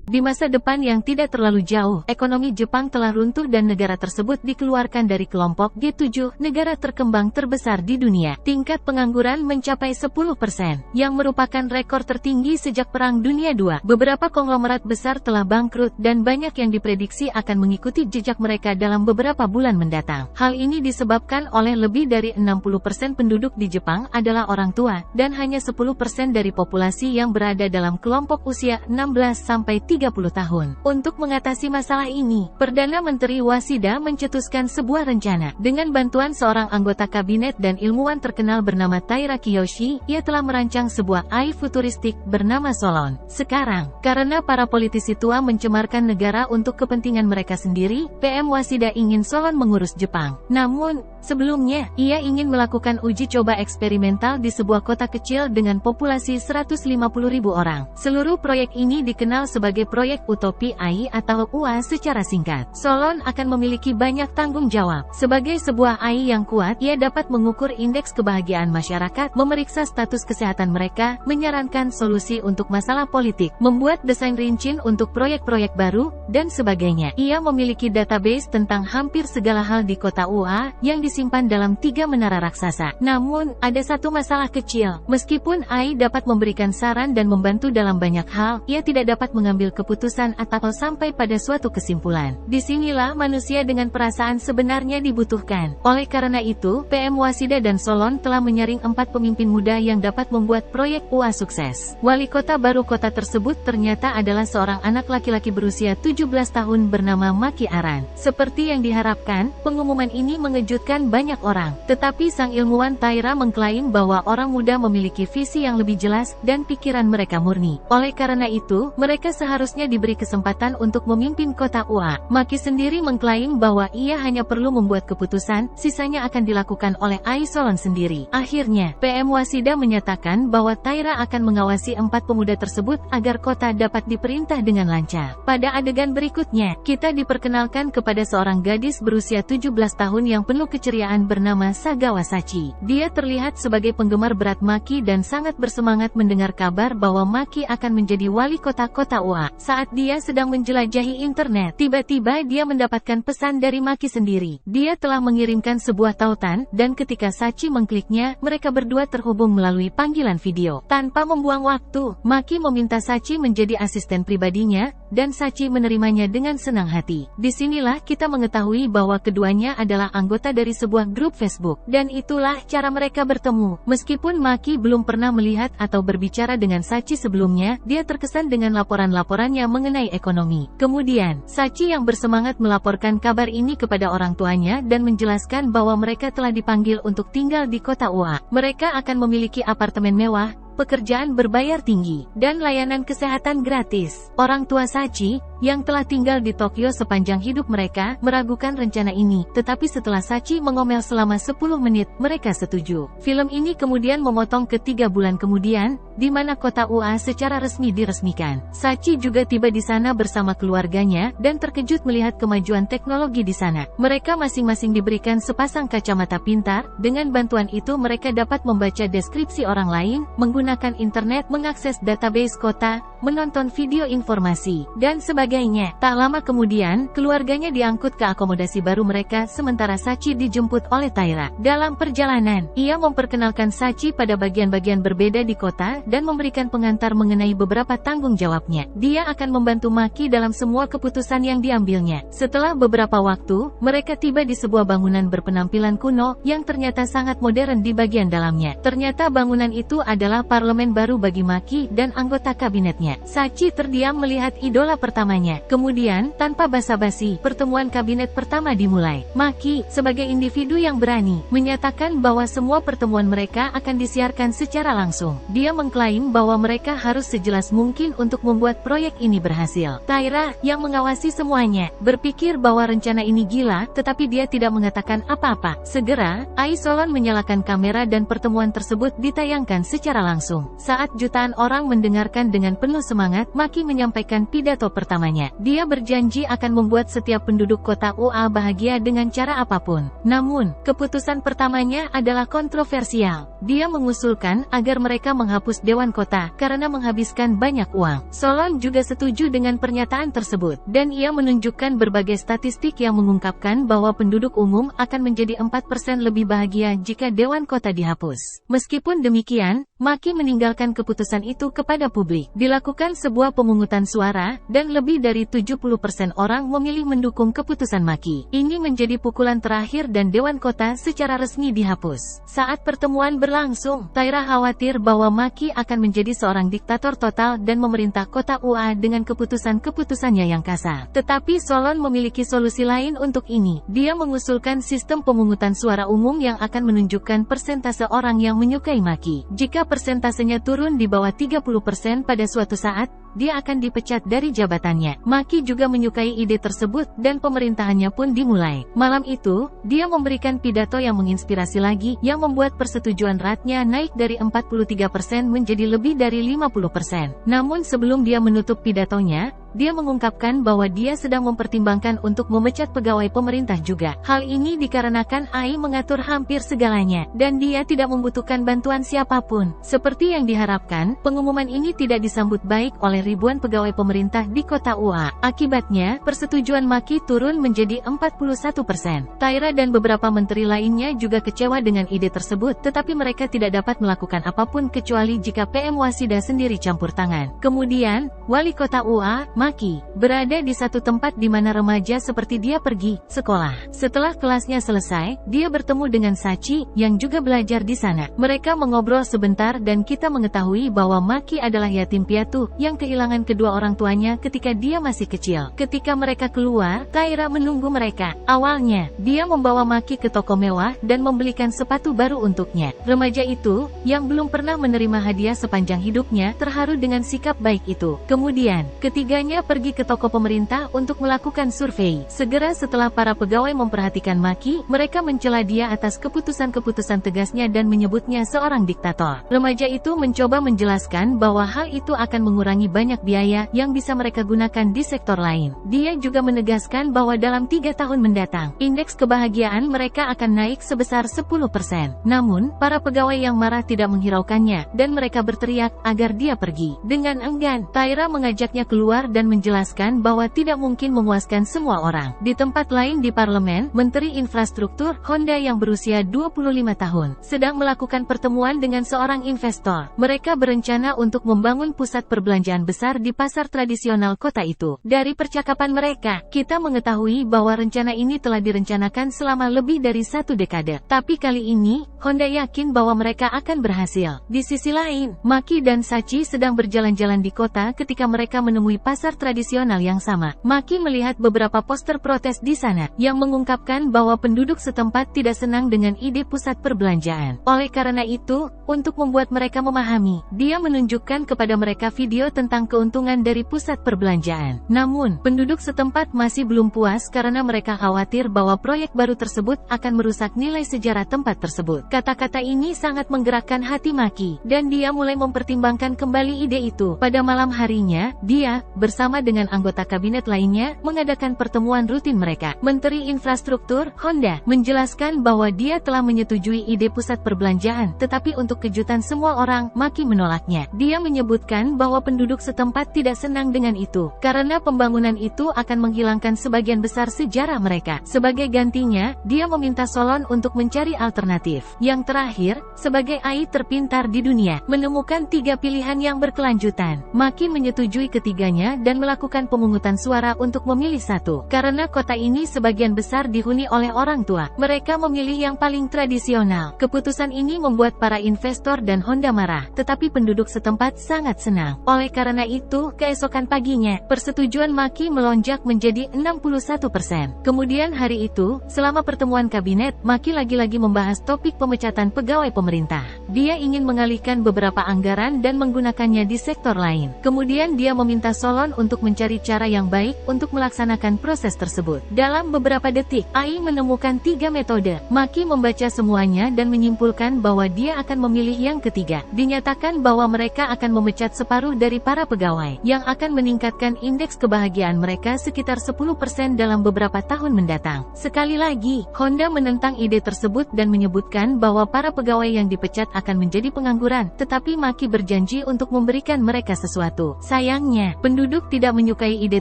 Di masa depan yang tidak terlalu jauh, ekonomi Jepang telah runtuh dan negara tersebut dikeluarkan dari kelompok G7, negara terkembang terbesar di dunia. Tingkat pengangguran mencapai 10%, yang merupakan rekor tertinggi sejak Perang Dunia II. Beberapa konglomerat besar telah bangkrut dan banyak yang diprediksi akan mengikuti jejak mereka dalam beberapa bulan mendatang. Hal ini disebabkan oleh lebih dari 60% penduduk di Jepang adalah orang tua, dan hanya 10% dari populasi yang berada dalam kelompok usia 16-30 tahun. Untuk mengatasi masalah ini, Perdana Menteri Wasida mencetuskan sebuah rencana. Dengan bantuan seorang anggota kabinet dan ilmuwan terkenal bernama Taira Kiyoshi, ia telah merancang sebuah AI futuristik bernama Solon. Sekarang, karena para politisi tua mencemarkan negara untuk kepentingan mereka sendiri, PM Wasida ingin Solon mengurus Jepang. Namun, sebelumnya, ia ingin melakukan uji coba eksperimental di sebuah kota kecil dengan populasi 150.000 orang. Seluruh proyek ini dikenal sebagai proyek Utopi AI atau UA secara singkat. Solon akan memiliki banyak tanggung jawab. Sebagai sebuah AI yang kuat, ia dapat mengukur indeks kebahagiaan masyarakat, memeriksa status kesehatan mereka, menyarankan solusi untuk masalah politik, membuat desain rinci untuk proyek-proyek baru, dan sebagainya. Ia memiliki database tentang hampir segala hal di kota UA, yang disimpan dalam 3 menara raksasa. Namun, ada satu masalah kecil. Meskipun AI dapat memberikan saran dan membantu dalam banyak hal, ia tidak dapat mengambil keputusan atau sampai pada suatu kesimpulan. Disinilah manusia dengan perasaan sebenarnya dibutuhkan. Oleh karena itu, PM Wasida dan Solon telah menyaring 4 pemimpin muda yang dapat membuat proyek UA sukses. Wali kota baru kota tersebut ternyata adalah seorang anak laki-laki berusia 17 tahun bernama Maki Aran. Seperti yang diharapkan, pengumuman ini mengejutkan banyak orang. Tetapi sang ilmuwan Taira mengklaim bahwa orang muda memiliki visi yang lebih jelas dan pikiran mereka murni. Oleh karena itu, mereka seharusnya diberi kesempatan untuk memimpin kota UA. Maki sendiri mengklaim bahwa ia hanya perlu membuat keputusan, sisanya akan dilakukan oleh AI Solon sendiri. Akhirnya, PM Wasida menyatakan bahwa Taira akan mengawasi 4 pemuda tersebut agar kota dapat diperintah dengan lancar. Pada adegan berikutnya, kita diperkenalkan kepada seorang gadis berusia 17 tahun yang penuh keceriaan bernama Sagawa Sachi. Dia terlihat sebagai penggemar berat Maki dan sangat bersemangat mendengar kabar bahwa Maki akan menjadi wali kota UA. Saat dia sedang menjelajahi internet, tiba-tiba dia mendapatkan pesan dari Maki sendiri. Dia telah mengirimkan sebuah tautan, dan ketika Sachi mengkliknya, mereka berdua terhubung melalui panggilan video. Tanpa membuang waktu, Maki meminta Sachi menjadi asisten pribadinya, dan Sachi menerimanya dengan senang hati. Disinilah kita mengetahui bahwa keduanya adalah anggota dari sebuah grup Facebook, dan itulah cara mereka bertemu. Meskipun Maki belum pernah melihat atau berbicara dengan Sachi sebelumnya, dia terkesan dengan laporan-laporannya mengenai ekonomi. Kemudian, Sachi yang bersemangat melaporkan kabar ini kepada orang tuanya dan menjelaskan bahwa mereka telah dipanggil untuk tinggal di kota UA. Mereka akan memiliki apartemen mewah, pekerjaan berbayar tinggi, dan layanan kesehatan gratis. Orang tua Sachi, yang telah tinggal di Tokyo sepanjang hidup mereka, meragukan rencana ini, tetapi setelah Sachi mengomel selama 10 menit, mereka setuju. Film ini kemudian memotong ke 3 bulan kemudian, di mana kota UA secara resmi diresmikan. Sachi juga tiba di sana bersama keluarganya, dan terkejut melihat kemajuan teknologi di sana. Mereka masing-masing diberikan sepasang kacamata pintar, dengan bantuan itu mereka dapat membaca deskripsi orang lain, menggunakan internet, mengakses database kota, menonton video informasi, dan sebagainya. Tak lama kemudian, keluarganya diangkut ke akomodasi baru mereka, sementara Sachi dijemput oleh Taira. Dalam perjalanan, ia memperkenalkan Sachi pada bagian-bagian berbeda di kota, dan memberikan pengantar mengenai beberapa tanggung jawabnya. Dia akan membantu Maki dalam semua keputusan yang diambilnya. Setelah beberapa waktu, mereka tiba di sebuah bangunan berpenampilan kuno, yang ternyata sangat modern di bagian dalamnya. Ternyata bangunan itu adalah parlemen baru bagi Maki dan anggota kabinetnya. Sachi terdiam melihat idola pertamanya. Kemudian, tanpa basa-basi, pertemuan kabinet pertama dimulai. Maki, sebagai individu yang berani, menyatakan bahwa semua pertemuan mereka akan disiarkan secara langsung. Dia mengklaim bahwa mereka harus sejelas mungkin untuk membuat proyek ini berhasil. Taira, yang mengawasi semuanya, berpikir bahwa rencana ini gila, tetapi dia tidak mengatakan apa-apa. Segera, AI Solon menyalakan kamera dan pertemuan tersebut ditayangkan secara langsung. berlangsung. Saat jutaan orang mendengarkan dengan penuh semangat, Maki menyampaikan pidato pertamanya. Dia berjanji akan membuat setiap penduduk kota UA bahagia dengan cara apapun. Namun, keputusan pertamanya adalah kontroversial. Dia mengusulkan agar mereka menghapus Dewan Kota karena menghabiskan banyak uang. Solon juga setuju dengan pernyataan tersebut, dan ia menunjukkan berbagai statistik yang mengungkapkan bahwa penduduk umum akan menjadi 4% lebih bahagia jika Dewan Kota dihapus. Meskipun demikian, Maki meninggalkan keputusan itu kepada publik. Dilakukan sebuah pemungutan suara, dan lebih dari 70% orang memilih mendukung keputusan Maki. Ini menjadi pukulan terakhir dan Dewan Kota secara resmi dihapus. Saat pertemuan berlangsung, Taira khawatir bahwa Maki akan menjadi seorang diktator total dan memerintah kota UA dengan keputusan-keputusannya yang kasar. Tetapi Solon memiliki solusi lain untuk ini. Dia mengusulkan sistem pemungutan suara umum yang akan menunjukkan persentase orang yang menyukai Maki. Jika persentasenya turun di bawah 30% pada suatu saat, dia akan dipecat dari jabatannya. Maki juga menyukai ide tersebut dan pemerintahannya pun dimulai. Malam itu, dia memberikan pidato yang menginspirasi lagi, yang membuat persetujuan rakyatnya naik dari 43% menjadi lebih dari 50%. Namun sebelum dia menutup pidatonya, dia mengungkapkan bahwa dia sedang mempertimbangkan untuk memecat pegawai pemerintah juga. Hal ini dikarenakan AI mengatur hampir segalanya, dan dia tidak membutuhkan bantuan siapapun. Seperti yang diharapkan, pengumuman ini tidak disambut baik oleh ribuan pegawai pemerintah di kota UA. Akibatnya, persetujuan Maki turun menjadi 41%. Taira dan beberapa menteri lainnya juga kecewa dengan ide tersebut, tetapi mereka tidak dapat melakukan apapun kecuali jika PM Wasida sendiri campur tangan. Kemudian, wali kota UA, Maki, berada di satu tempat di mana remaja seperti dia pergi sekolah. Setelah kelasnya selesai, dia bertemu dengan Sachi, yang juga belajar di sana. Mereka mengobrol sebentar dan kita mengetahui bahwa Maki adalah yatim piatu, yang kehilangan kedua orang tuanya ketika dia masih kecil. Ketika mereka keluar, Taira menunggu mereka. Awalnya, dia membawa Maki ke toko mewah dan membelikan sepatu baru untuknya. Remaja itu, yang belum pernah menerima hadiah sepanjang hidupnya, terharu dengan sikap baik itu. Kemudian, ketiganya pergi ke toko pemerintah untuk melakukan survei. Segera setelah para pegawai memperhatikan Maki, mereka mencela dia atas keputusan-keputusan tegasnya dan menyebutnya seorang diktator. Remaja itu mencoba menjelaskan bahwa hal itu akan mengurangi banyak biaya yang bisa mereka gunakan di sektor lain. Dia juga menegaskan bahwa dalam 3 tahun mendatang, indeks kebahagiaan mereka akan naik sebesar 10%. Namun, para pegawai yang marah tidak menghiraukannya, dan mereka berteriak agar dia pergi. Dengan enggan, Taira mengajaknya keluar dan menjelaskan bahwa tidak mungkin memuaskan semua orang. Di tempat lain di parlemen, Menteri Infrastruktur, Honda yang berusia 25 tahun, sedang melakukan pertemuan dengan seorang investor. Mereka berencana untuk membangun pusat perbelanjaan besar di pasar tradisional kota itu. Dari percakapan mereka, kita mengetahui bahwa rencana ini telah direncanakan selama lebih dari 1 dekade. Tapi kali ini, Honda yakin bahwa mereka akan berhasil. Di sisi lain, Maki dan Sachi sedang berjalan-jalan di kota ketika mereka menemui pasar tradisional yang sama. Maki melihat beberapa poster protes di sana, yang mengungkapkan bahwa penduduk setempat tidak senang dengan ide pusat perbelanjaan. Oleh karena itu, untuk membuat mereka memahami, dia menunjukkan kepada mereka video tentang keuntungan dari pusat perbelanjaan. Namun, penduduk setempat masih belum puas karena mereka khawatir bahwa proyek baru tersebut akan merusak nilai sejarah tempat tersebut. Kata-kata ini sangat menggerakkan hati Maki, dan dia mulai mempertimbangkan kembali ide itu. Pada malam harinya, dia, bersama dengan anggota kabinet lainnya, mengadakan pertemuan rutin mereka. Menteri Infrastruktur, Honda, menjelaskan bahwa dia telah menyetujui ide pusat perbelanjaan, tetapi untuk kejutan semua orang, Maki menolaknya. Dia menyebutkan bahwa penduduk setempat tidak senang dengan itu, karena pembangunan itu akan menghilangkan sebagian besar sejarah mereka. Sebagai gantinya, dia meminta Solon untuk mencari alternatif. Yang terakhir, sebagai AI terpintar di dunia, menemukan 3 pilihan yang berkelanjutan. Maki menyetujui ketiganya dan melakukan pemungutan suara untuk memilih satu. Karena kota ini sebagian besar dihuni oleh orang tua, mereka memilih yang paling tradisional. Keputusan ini membuat para investor dan Honda marah, tetapi penduduk setempat sangat senang. Oleh karena karena itu, keesokan paginya, persetujuan Maki melonjak menjadi 61%. Kemudian hari itu, selama pertemuan kabinet, Maki lagi-lagi membahas topik pemecatan pegawai pemerintah. Dia ingin mengalihkan beberapa anggaran dan menggunakannya di sektor lain. Kemudian dia meminta Solon untuk mencari cara yang baik untuk melaksanakan proses tersebut. Dalam beberapa detik, Ai menemukan 3 metode. Maki membaca semuanya dan menyimpulkan bahwa dia akan memilih yang ketiga. Dinyatakan bahwa mereka akan memecat separuh dari para pegawai, yang akan meningkatkan indeks kebahagiaan mereka sekitar 10% dalam beberapa tahun mendatang. Sekali lagi, Honda menentang ide tersebut dan menyebutkan bahwa para pegawai yang dipecat akan menjadi pengangguran, tetapi Maki berjanji untuk memberikan mereka sesuatu. Sayangnya, penduduk tidak menyukai ide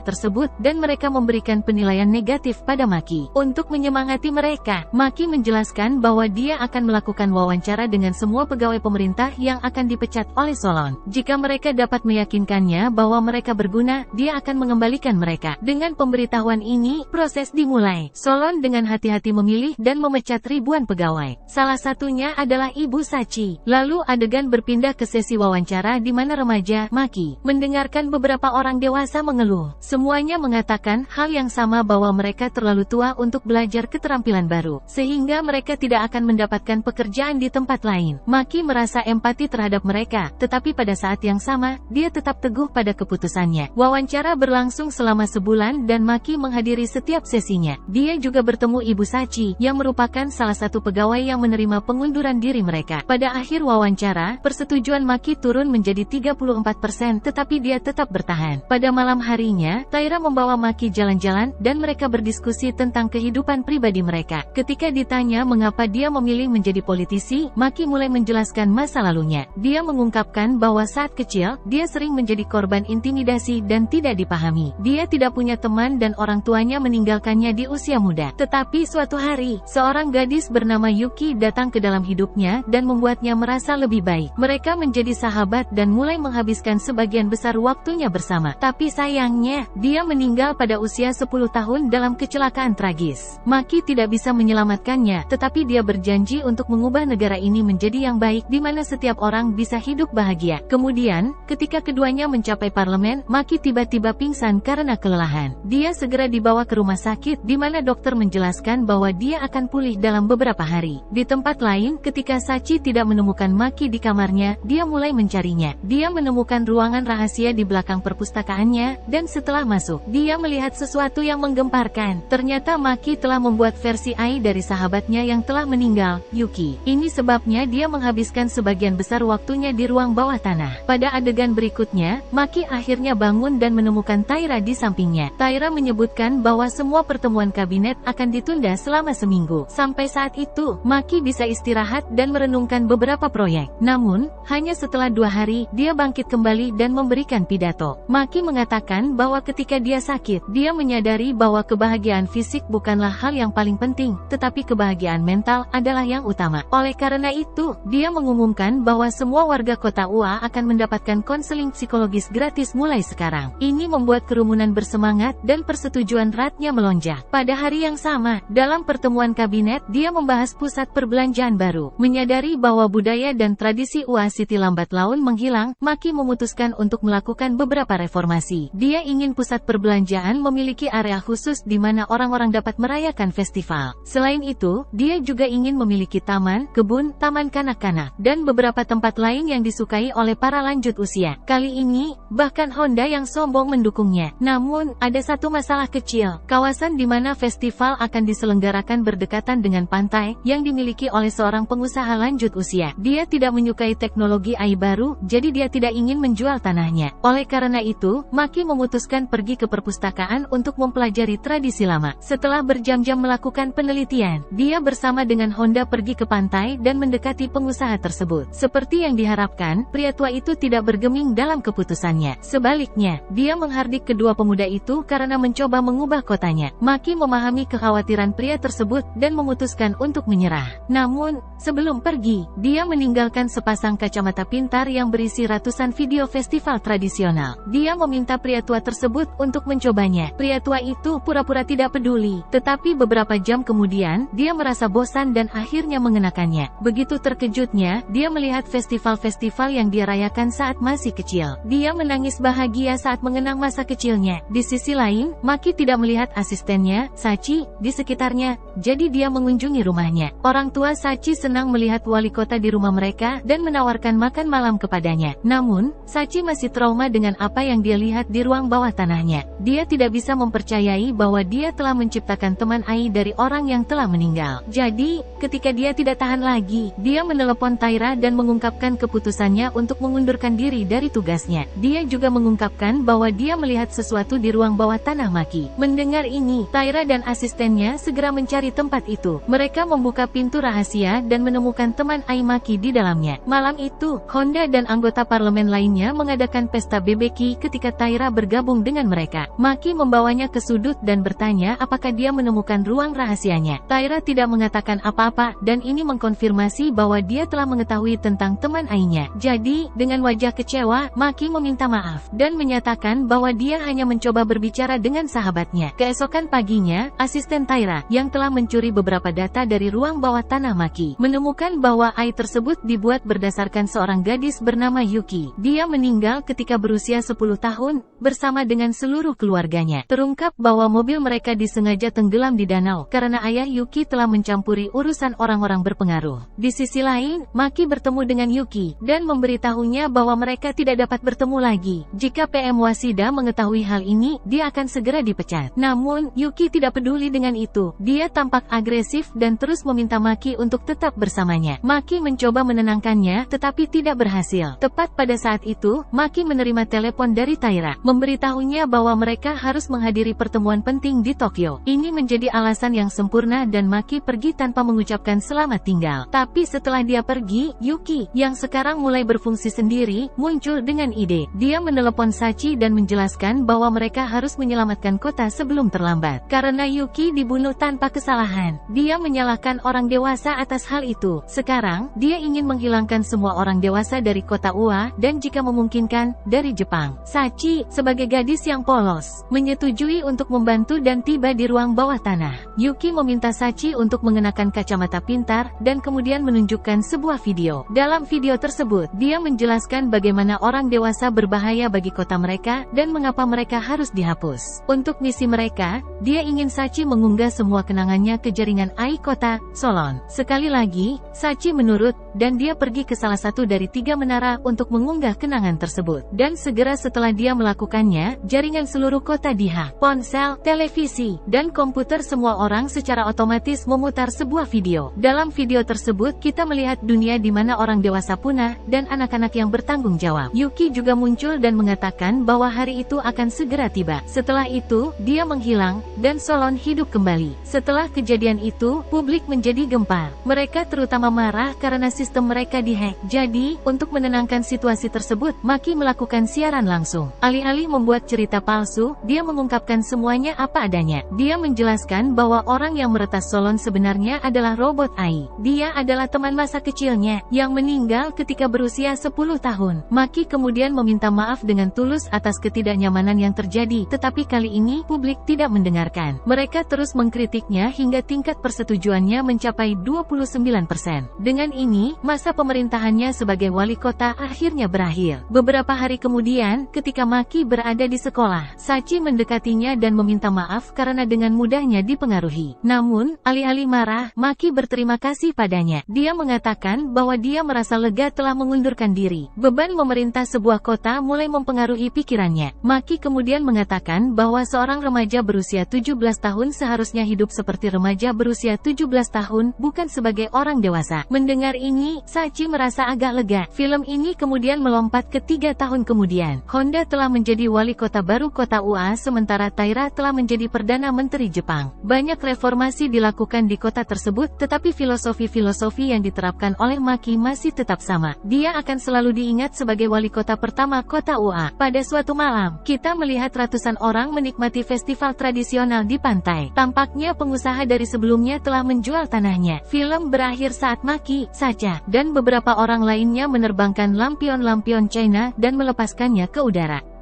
tersebut dan mereka memberikan penilaian negatif pada Maki. Untuk menyemangati mereka, Maki menjelaskan bahwa dia akan melakukan wawancara dengan semua pegawai pemerintah yang akan dipecat oleh Solon. Jika mereka dapat meyakinkannya bahwa mereka berguna, dia akan mengembalikan mereka. Dengan pemberitahuan ini, proses dimulai. Solon dengan hati-hati memilih dan memecat ribuan pegawai. Salah satunya adalah Ibu Sachi. Lalu adegan berpindah ke sesi wawancara di mana remaja, Maki, mendengarkan beberapa orang dewasa mengeluh. Semuanya mengatakan hal yang sama bahwa mereka terlalu tua untuk belajar keterampilan baru, sehingga mereka tidak akan mendapatkan pekerjaan di tempat lain. Maki merasa empati terhadap mereka, tetapi pada saat yang sama, dia tetap teguh pada keputusannya. Wawancara berlangsung selama sebulan dan Maki menghadiri setiap sesinya. Dia juga bertemu Ibu Sachi, yang merupakan salah satu pegawai yang menerima pengunduran diri mereka. Pada akhir wawancara, persetujuan Maki turun menjadi 34%, tetapi dia tetap bertahan. Pada malam harinya, Taira membawa Maki jalan-jalan, dan mereka berdiskusi tentang kehidupan pribadi mereka. Ketika ditanya mengapa dia memilih menjadi politisi, Maki mulai menjelaskan masa lalunya. Dia mengungkapkan bahwa saat kecil, dia sering menjadi korban intimidasi dan tidak dipahami. Dia tidak punya teman dan orang tuanya meninggalkannya di usia muda. Tetapi suatu hari, seorang gadis bernama Yuki datang ke dalam hidupnya dan membuatnya merasa lebih baik. Mereka menjadi sahabat dan mulai menghabiskan sebagian besar waktunya bersama. Tapi sayangnya, dia meninggal pada usia 10 tahun dalam kecelakaan tragis. Maki tidak bisa menyelamatkannya, tetapi dia berjanji untuk mengubah negara ini menjadi yang baik di mana setiap orang bisa hidup bahagia. Kemudian, ketika keduanya mencapai parlemen, Maki tiba-tiba pingsan karena kelelahan. Dia segera dibawa ke rumah sakit di mana dokter menjelaskan bahwa dia akan pulih dalam beberapa hari. Di tempat lain, ketika Sachi tidak menemukan Maki di kamarnya, dia mulai mencarinya. Dia menemukan ruangan rahasia di belakang perpustakaannya, dan setelah masuk, dia melihat sesuatu yang menggemparkan. Ternyata Maki telah membuat versi Ai dari sahabatnya yang telah meninggal, Yuki. Ini sebabnya dia menghabiskan sebagian besar waktunya di ruang bawah tanah. Pada adegan berikutnya, Maki akhirnya bangun dan menemukan Taira di sampingnya. Taira menyebutkan bahwa semua pertemuan kabinet akan ditunda selama seminggu. Sampai saat itu, Maki bisa istirahat dan merenungkan beberapa proyek. Namun, hanya setelah 2 hari, dia bangkit kembali dan memberikan pidato. Maki mengatakan bahwa ketika dia sakit, dia menyadari bahwa kebahagiaan fisik bukanlah hal yang paling penting, tetapi kebahagiaan mental adalah yang utama. Oleh karena itu, dia mengumumkan bahwa semua warga kota Ua akan mendapatkan konseling psikologis gratis mulai sekarang. Ini membuat kerumunan bersemangat dan persetujuan ratnya melonjak. Pada hari yang sama, dalam pertemuan kabinet, dia membahas pusat perbelanjaan baru. Menyadari bahwa budaya dan tradisi Ua City lambat laun menghilang, Maki memutuskan untuk melakukan beberapa reformasi. Dia ingin pusat perbelanjaan memiliki area khusus di mana orang-orang dapat merayakan festival. Selain itu, dia juga ingin memiliki taman, kebun, taman kanak-kanak, dan beberapa tempat lain yang disukai oleh para lanjut usia. Kali ini, bahkan Honda yang sombong mendukungnya. Namun, ada satu masalah kecil. Kawasan di mana festival akan diselenggarakan berdekatan dengan pantai, yang dimiliki oleh seorang pengusaha lanjut usia. Dia tidak menyukai teknologi AI baru, jadi dia tidak ingin menjual tanahnya. Oleh karena itu, Maki memutuskan pergi ke perpustakaan untuk mempelajari tradisi lama. Setelah berjam-jam melakukan penelitian, dia bersama dengan Honda pergi ke pantai dan mendekati pengusaha tersebut. Seperti yang diharapkan, pria tua itu tidak bergeming dalam keputusannya. Sebaliknya, dia menghardik kedua pemuda itu karena mencoba mengubah kotanya. Maki memahami kekhawatiran pria tersebut dan memutuskan untuk menyerah. Namun, sebelum pergi, dia meninggalkan sepasang kacamata pintar yang berisi ratusan video festival tradisional. Dia meminta pria tua tersebut untuk mencobanya. Pria tua itu pura-pura tidak peduli, tetapi beberapa jam kemudian, dia merasa bosan dan akhirnya mengenakannya. Begitu terkejutnya, dia melihat festival-festival yang dia rayakan saat masih kecil. dia menangis bahagia saat mengenang masa kecilnya. Di sisi lain, Maki tidak melihat asistennya, Sachi, di sekitarnya, jadi dia mengunjungi rumahnya. Orang tua Sachi senang melihat wali kota di rumah mereka dan menawarkan makan malam kepadanya. Namun, Sachi masih trauma dengan apa yang dia lihat di ruang bawah tanahnya. Dia tidak bisa mempercayai bahwa dia telah menciptakan teman Ai dari orang yang telah meninggal. Jadi, ketika dia tidak tahan lagi, dia menelepon Taira dan mengungkapkan keputusannya untuk mengundurkan diri dari tugasnya. Dia juga mengungkapkan bahwa dia melihat sesuatu di ruang bawah tanah Maki. Mendengar ini, Taira dan asistennya segera mencari tempat itu. Mereka membuka pintu rahasia dan menemukan teman Ai Maki di dalamnya. Malam itu, Honda dan anggota parlemen lainnya mengadakan pesta BBQ ketika Taira bergabung dengan mereka. Maki membawanya ke sudut dan bertanya apakah dia menemukan ruang rahasianya. Taira tidak mengatakan apa-apa dan ini mengkonfirmasi bahwa dia telah mengetahui tentang teman Ai-nya. Jadi, dengan wajah kecewa, Maki meminta maaf dan menyatakan bahwa dia hanya mencoba berbicara dengan sahabatnya. Keesokan paginya, asisten Taira yang telah mencuri beberapa data dari ruang bawah tanah Maki menemukan bahwa Ai tersebut dibuat berdasarkan seorang gadis bernama Yuki. Dia meninggal ketika berusia 10 tahun bersama dengan seluruh keluarganya. Terungkap bahwa mobil mereka disengaja tenggelam di danau karena ayah Yuki telah mencampuri urusan orang-orang berpengaruh. Di sisi lain, Maki bertemu dengan Yuki dan memberitahunya bahwa mereka tidak dapat bertemu lagi. Jika PM Wasida mengetahui hal ini, dia akan segera dipecat. Namun, Yuki tidak peduli dengan itu. Dia tampak agresif dan terus meminta Maki untuk tetap bersamanya. Maki mencoba menenangkannya, tetapi tidak berhasil. Tepat pada saat itu, Maki menerima telepon dari Taira, memberitahunya bahwa mereka harus menghadiri pertemuan penting di Tokyo. Ini menjadi alasan yang sempurna dan Maki pergi tanpa mengucapkan selamat tinggal. Tapi setelah dia pergi, Yuki, yang sekarang mulai berfungsi sendiri, muncul dengan ide. Dia menelepon Sachi dan menjelaskan bahwa mereka harus menyelamatkan kota sebelum terlambat. Karena Yuki dibunuh tanpa kesalahan, dia menyalahkan orang dewasa atas hal itu. Sekarang, dia ingin menghilangkan semua orang dewasa dari kota Ua, dan jika memungkinkan, dari Jepang. Sachi, sebagai gadis yang polos, menyetujui untuk membantu dan tiba di ruang bawah tanah. Yuki meminta Sachi untuk mengenakan kacamata pintar, dan kemudian menunjukkan sebuah video. Dalam video tersebut, dia menjelaskan bagaimana orang dewasa berbahaya bagi kota mereka, dan mengapa mereka harus dihapus. Untuk misi mereka, dia ingin Sachi mengunggah semua kenangannya ke jaringan Ai Kota, Solon. Sekali lagi, Sachi menurut, dan dia pergi ke salah satu dari 3 menara untuk mengunggah kenangan tersebut. Dan segera setelah dia melakukannya, jaringan seluruh kota dihack. Ponsel, televisi, dan komputer semua orang secara otomatis memutar sebuah video. Dalam video tersebut, kita melihat dunia di mana orang dewasa punah, dan anak-anak yang bertanggung jawab. Yuki juga muncul dan mengatakan bahwa hari itu akan segera tiba. Setelah itu, dia menghilang, dan Solon hidup kembali. Setelah kejadian itu, publik menjadi gempar. Mereka terutama marah karena sistem mereka dihack. Jadi, untuk menenangkan situasi tersebut, Maki melakukan siaran langsung. Alih-alih membuat cerita palsu, dia mengungkapkan semuanya apa adanya. Dia menjelaskan bahwa orang yang meretas Solon sebenarnya adalah robot Ai. Dia adalah teman masa kecilnya, yang meninggal ketika berusia 10 tahun. Maki kemudian meminta maaf dengan tulus atas ketidaknyamanan yang terjadi, tetapi kali ini publik tidak mendengarkan. Mereka terus mengkritiknya hingga tingkat persetujuannya mencapai 29%. Dengan ini, masa pemerintahannya sebagai wali kota akhirnya berakhir. Beberapa hari kemudian, ketika Maki berada di sekolah, Sachi mendekatinya dan meminta maaf karena dengan mudahnya dipengaruhi. Namun, alih-alih marah, Maki berterima kasih padanya. Dia mengatakan bahwa dia merasa lega telah mengundurkan diri. Beban memerintah sebuah kota mulai mempengaruhi pikirannya. Maki kemudian mengatakan bahwa seorang remaja berusia 17 tahun seharusnya hidup seperti remaja berusia 17 tahun, bukan sebagai orang dewasa. Mendengar ini, Sachi merasa agak lega. Film ini kemudian melompat ke 3 tahun kemudian. Honda telah menjadi wali kota baru kota Ua sementara Taira telah menjadi Perdana Menteri Jepang. Banyak reformasi dilakukan di kota tersebut, tetapi filosofi-filosofi yang diterapkan oleh Maki masih tetap sama. Dia akan selalu diingat sebagai wali kota pertama kota Ua. Pada suatu malam, kita melihat ratusan orang menikmati festival tradisional di pantai. Tampaknya pengusaha dari sebelumnya telah menjual tanahnya. Film berakhir saat Maki, Sacha, dan beberapa orang lainnya menerbangkan lampion-lampion China dan melepaskannya ke udara.